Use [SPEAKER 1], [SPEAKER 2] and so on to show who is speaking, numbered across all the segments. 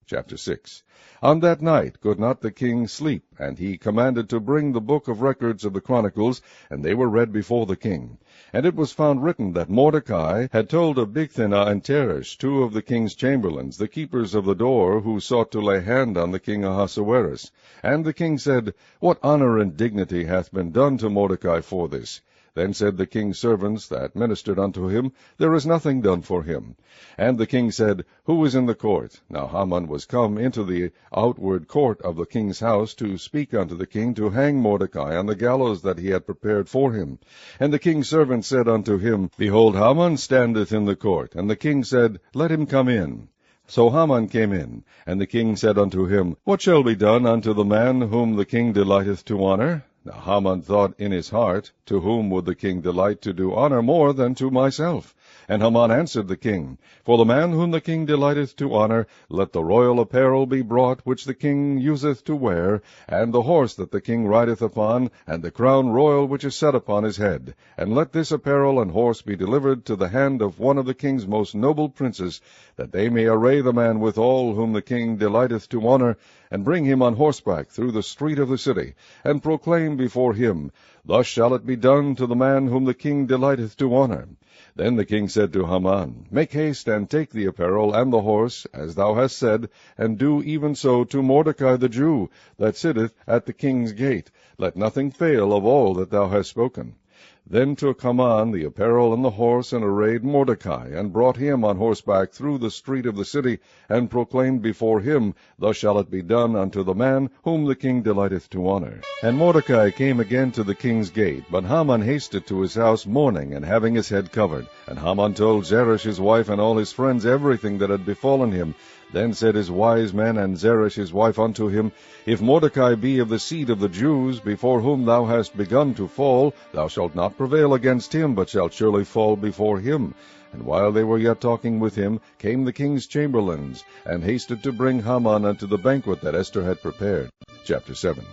[SPEAKER 1] Chapter 6. On that night could not the king sleep, and he commanded to bring the book of records of the Chronicles, and they were read before the king. And it was found written that Mordecai had told of Bigthana and Teresh, two of the king's chamberlains, the keepers of the door, who sought to lay hand on the king Ahasuerus. And the king said, What honor and dignity hath been done to Mordecai for this? Then said the king's servants that ministered unto him, There is nothing done for him. And the king said, Who is in the court? Now Haman was come into the outward court of the king's house to speak unto the king to hang Mordecai on the gallows that he had prepared for him. And the king's servant said unto him, Behold, Haman standeth in the court. And the king said, Let him come in. So Haman came in, and the king said unto him, What shall be done unto the man whom the king delighteth to honor? Now Haman thought in his heart, To whom would the king delight to do honor more than to myself? And Haman answered the king, For the man whom the king delighteth to honor, let the royal apparel be brought which the king useth to wear, and the horse that the king rideth upon, and the crown royal which is set upon his head. And let this apparel and horse be delivered to the hand of one of the king's most noble princes, that they may array the man withal whom the king delighteth to honor, and bring him on horseback through the street of the city, and proclaim before him, Thus shall it be done to the man whom the king delighteth to honor. Then the king said to Haman, Make haste, and take the apparel and the horse, as thou hast said, and do even so to Mordecai the Jew, that sitteth at the king's gate. Let nothing fail of all that thou hast spoken. Then took Haman the apparel and the horse, and arrayed Mordecai, and brought him on horseback through the street of the city, and proclaimed before him, Thus shall it be done unto the man whom the king delighteth to honor. And Mordecai came again to the king's gate, but Haman hasted to his house mourning, and having his head covered. And Haman told Zeresh his wife and all his friends everything that had befallen him. Then said his wise men and Zeresh his wife unto him, If Mordecai be of the seed of the Jews, before whom thou hast begun to fall, thou shalt not prevail against him, but shalt surely fall before him. And while they were yet talking with him, came the king's chamberlains, and hasted to bring Haman unto the banquet that Esther had prepared. Chapter 7.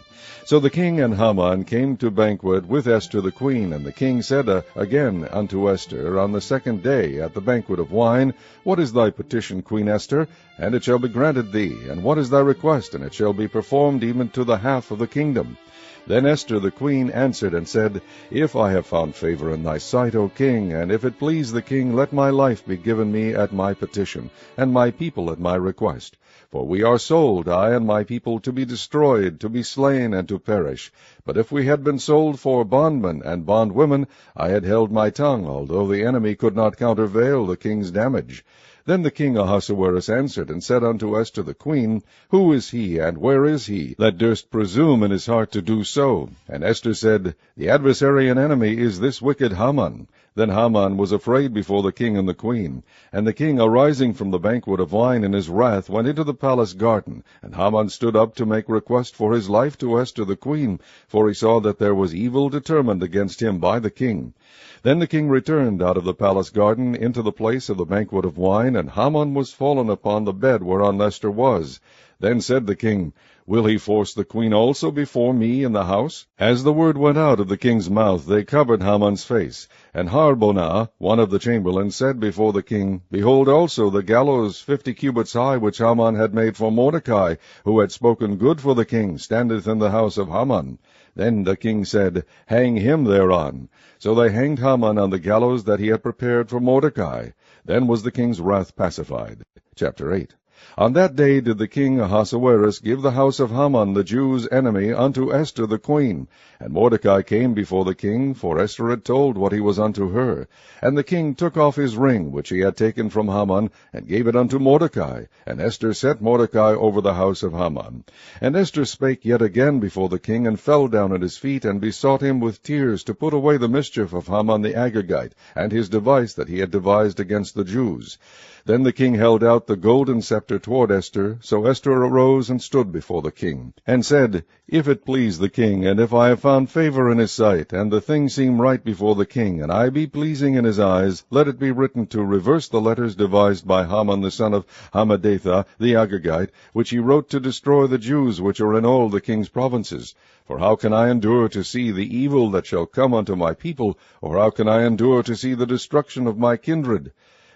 [SPEAKER 1] So the king and Haman came to banquet with Esther the queen, and the king said again unto Esther on the second day at the banquet of wine, What is thy petition, Queen Esther? And it shall be granted thee. And what is thy request? And it shall be performed even to the half of the kingdom. Then Esther the queen answered and said, If I have found favor in thy sight, O king, and if it please the king, let my life be given me at my petition, and my people at my request. For we are sold, I and my people, to be destroyed, to be slain, and to perish. But if we had been sold for bondmen and bondwomen, I had held my tongue, although the enemy could not countervail the king's damage. Then the king Ahasuerus answered and said unto Esther the queen, Who is he, and where is he, that durst presume in his heart to do so? And Esther said, The adversary and enemy is this wicked Haman. Then Haman was afraid before the king and the queen. And the king, arising from the banquet of wine in his wrath, went into the palace garden. And Haman stood up to make request for his life to Esther the queen, for he saw that there was evil determined against him by the king. Then the king returned out of the palace garden into the place of the banquet of wine, and Haman was fallen upon the bed whereon Esther was. Then said the king, Will he force the queen also before me in the house? As the word went out of the king's mouth, they covered Haman's face. And Harbonah, one of the chamberlains, said before the king, Behold also the gallows 50 cubits high, which Haman had made for Mordecai, who had spoken good for the king, standeth in the house of Haman. Then the king said, Hang him thereon. So they hanged Haman on the gallows that he had prepared for Mordecai. Then was the king's wrath pacified. Chapter 8. On that day did the king Ahasuerus give the house of Haman the Jews' enemy unto Esther the queen. And Mordecai came before the king, for Esther had told what he was unto her. And the king took off his ring, which he had taken from Haman, and gave it unto Mordecai. And Esther set Mordecai over the house of Haman. And Esther spake yet again before the king, and fell down at his feet, and besought him with tears to put away the mischief of Haman the Agagite, and his device that he had devised against the Jews. Then the king held out the golden scepter toward Esther. So Esther arose and stood before the king, and said, If it please the king, and if I have found favor in his sight, and the thing seem right before the king, and I be pleasing in his eyes, let it be written to reverse the letters devised by Haman the son of Hammedatha the Agagite, which he wrote to destroy the Jews which are in all the king's provinces. For how can I endure to see the evil that shall come unto my people, or how can I endure to see the destruction of my kindred?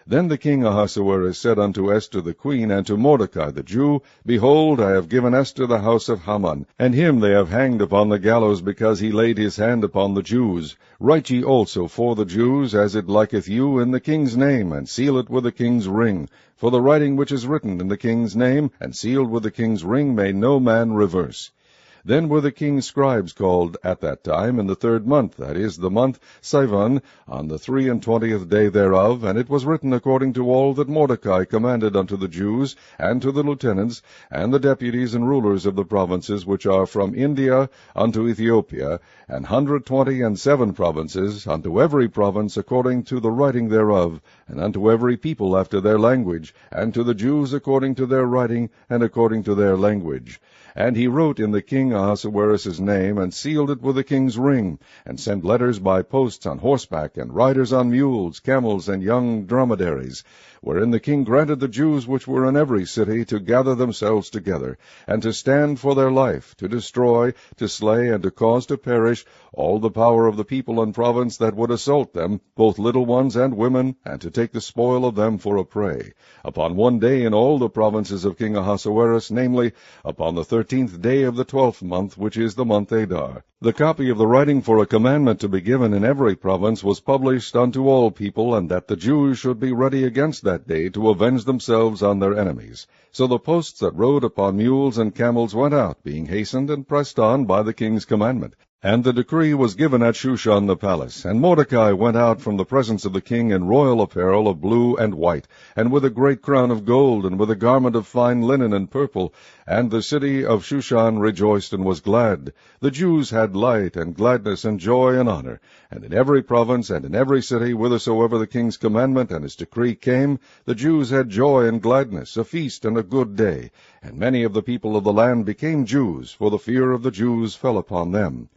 [SPEAKER 1] Then the king Ahasuerus said unto Esther the queen, and to Mordecai the Jew, Behold, I have given Esther the house of Haman, and him they have hanged upon the gallows, because he laid his hand upon the Jews. Write ye also for the Jews, as it liketh you, in the king's name, and seal it with the king's ring. For the writing which is written in the king's name, and sealed with the king's ring, may no man reverse. Then were the king's scribes called at that time in the 3rd month, that is, the month Sivan, on the 23 day thereof, and it was written according to all that Mordecai commanded unto the Jews, and to the lieutenants, and the deputies and rulers of the provinces which are from India unto Ethiopia, 127 provinces, unto every province according to the writing thereof, and unto every people after their language, and to the Jews according to their writing, and according to their language. And he wrote in the king Ahasuerus' name, and sealed it with the king's ring, and sent letters by posts on horseback, and riders on mules, camels, and young dromedaries, wherein the king granted the Jews which were in every city to gather themselves together, and to stand for their life, to destroy, to slay, and to cause to perish all the power of the people and province that would assault them, both little ones and women, and to take the spoil of them for a prey, upon one day in all the provinces of King Ahasuerus, namely, upon the 13th day of the 12th month, which is the month Adar. The copy of the writing for a commandment to be given in every province was published unto all people, and that the Jews should be ready against that day to avenge themselves on their enemies. So the posts that rode upon mules and camels went out, being hastened and pressed on by the king's commandment. And the decree was given at Shushan the palace. And Mordecai went out from the presence of the king in royal apparel of blue and white, and with a great crown of gold, and with a garment of fine linen and purple. And the city of Shushan rejoiced and was glad. The Jews had light and gladness and joy and honor. And in every province and in every city, whithersoever the king's commandment and his decree came, the Jews had joy and gladness, a feast and a good day. And many of the people of the land became Jews, for the fear of the Jews fell upon them.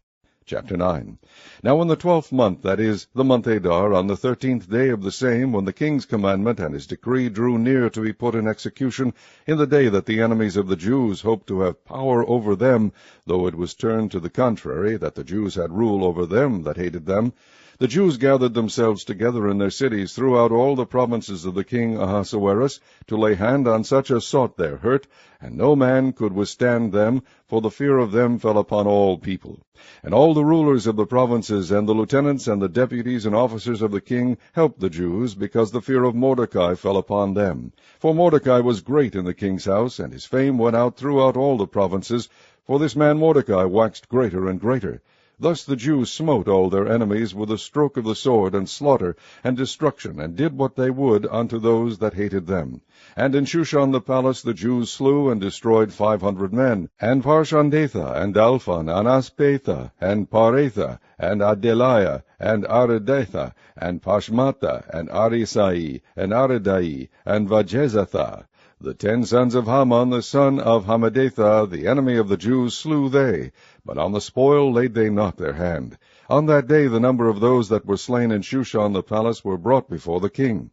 [SPEAKER 1] Chapter 9. Now in the 12th month, that is, the month Adar, on the 13th day of the same, when the king's commandment and his decree drew near to be put in execution, in the day that the enemies of the Jews hoped to have power over them, though it was turned to the contrary, that the Jews had rule over them that hated them, the Jews gathered themselves together in their cities throughout all the provinces of the king Ahasuerus, to lay hand on such as sought their hurt, and no man could withstand them, for the fear of them fell upon all people. And all the rulers of the provinces, and the lieutenants, and the deputies, and officers of the king helped the Jews, because the fear of Mordecai fell upon them. For Mordecai was great in the king's house, and his fame went out throughout all the provinces, for this man Mordecai waxed greater and greater. Thus the Jews smote all their enemies with a stroke of the sword, and slaughter, and destruction, and did what they would unto those that hated them. And in Shushan the palace the Jews slew and destroyed 500 men, and Parshandatha, and Dalphon, and Aspatha, and Paratha, and Adeliah, and Aridatha, and Pashmatha, and Arisai, and Aridai, and Vajezatha. The 10 sons of Haman, the son of Hammedatha, the enemy of the Jews, slew they, but on the spoil laid they not their hand. On that day the number of those that were slain in Shushan the palace were brought before the king.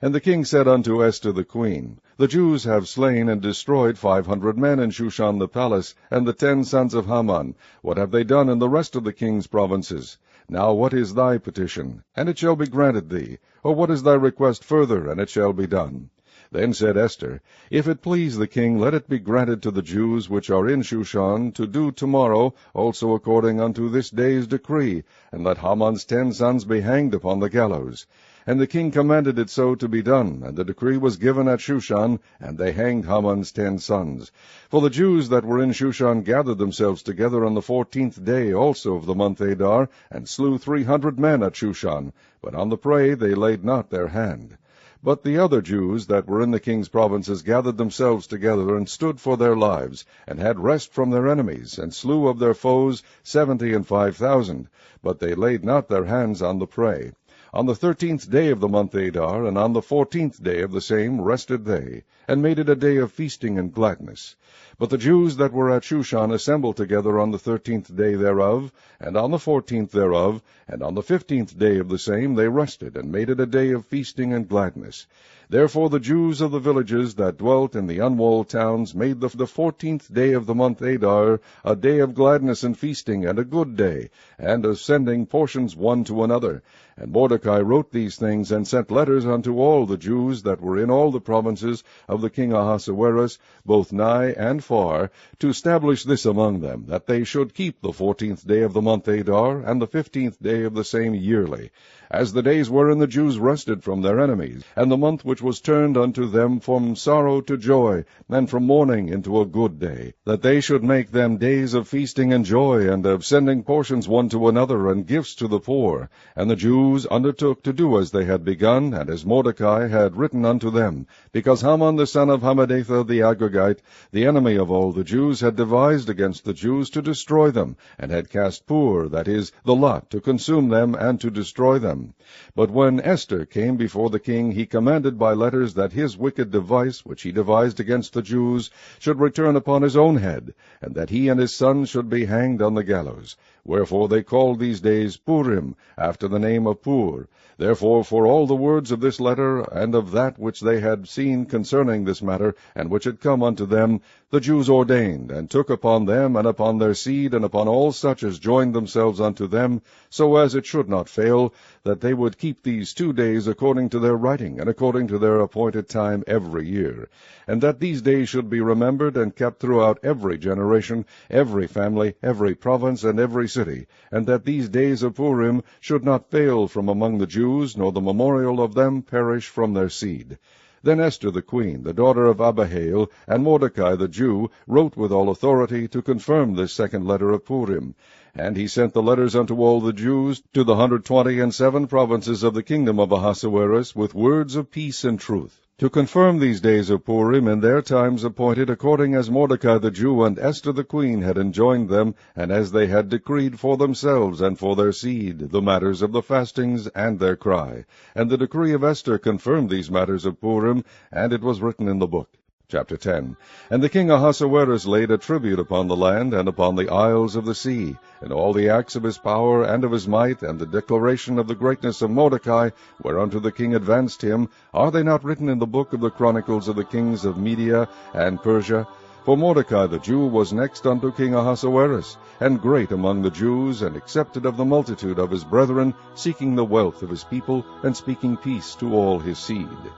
[SPEAKER 1] And the king said unto Esther the queen, The Jews have slain and destroyed 500 men in Shushan the palace, and the 10 sons of Haman. What have they done in the rest of the king's provinces? Now what is thy petition? And it shall be granted thee. Or what is thy request further? And it shall be done. Then said Esther, If it please the king, let it be granted to the Jews which are in Shushan to do tomorrow, also according unto this day's decree, and let Haman's 10 sons be hanged upon the gallows. And the king commanded it so to be done, and the decree was given at Shushan, and they hanged Haman's 10 sons. For the Jews that were in Shushan gathered themselves together on the 14th day also of the month Adar, and slew 300 men at Shushan, but on the prey they laid not their hand. But the other Jews that were in the king's provinces gathered themselves together, and stood for their lives, and had rest from their enemies, and slew of their foes 75,000, but they laid not their hands on the prey. On the 13th day of the month Adar, and on the 14th day of the same, rested they, and made it a day of feasting and gladness. But the Jews that were at Shushan assembled together on the 13th day thereof, and on the 14th thereof, and on the 15th day of the same they rested, and made it a day of feasting and gladness. Therefore the Jews of the villages that dwelt in the unwalled towns made the 14th day of the month Adar a day of gladness and feasting, and a good day, and of sending portions one to another. And Mordecai wrote these things, and sent letters unto all the Jews that were in all the provinces of the king Ahasuerus, both nigh and far, to establish this among them, that they should keep the 14th day of the month Adar, and the 15th day of the same yearly, as the days wherein the Jews rested from their enemies, and the month which was turned unto them from sorrow to joy, and from mourning into a good day, that they should make them days of feasting and joy, and of sending portions one to another, and gifts to the poor. And the Jews undertook to do as they had begun, and as Mordecai had written unto them, because Haman the son of Hammedatha the Agagite, the enemy of all the Jews, had devised against the Jews to destroy them, and had cast pur, that is, the lot, to consume them and to destroy them. But when Esther came before the king, he commanded by letters that his wicked device, which he devised against the Jews, should return upon his own head, and that he and his sons should be hanged on the gallows. Wherefore they called these days Purim, after the name of Pur. Therefore for all the words of this letter, and of that which they had seen concerning this matter, and which had come unto them, the Jews ordained, and took upon them, and upon their seed, and upon all such as joined themselves unto them, so as it should not fail, that they would keep these 2 days according to their writing, and according to their appointed time every year, and that these days should be remembered and kept throughout every generation, every family, every province, and every city, and that these days of Purim should not fail from among the Jews, nor the memorial of them perish from their seed. Then Esther the queen, the daughter of Abihail, and Mordecai the Jew, wrote with all authority to confirm this second letter of Purim. And he sent the letters unto all the Jews to the 127 provinces of the kingdom of Ahasuerus, with words of peace and truth, to confirm these days of Purim in their times appointed, according as Mordecai the Jew and Esther the queen had enjoined them, and as they had decreed for themselves and for their seed, the matters of the fastings and their cry. And the decree of Esther confirmed these matters of Purim, and it was written in the book. Chapter 10. And the king Ahasuerus laid a tribute upon the land, and upon the isles of the sea, and all the acts of his power and of his might, and the declaration of the greatness of Mordecai, whereunto the king advanced him, are they not written in the book of the Chronicles of the kings of Media and Persia? For Mordecai the Jew was next unto King Ahasuerus, and great among the Jews, and accepted of the multitude of his brethren, seeking the wealth of his people, and speaking peace to all his seed.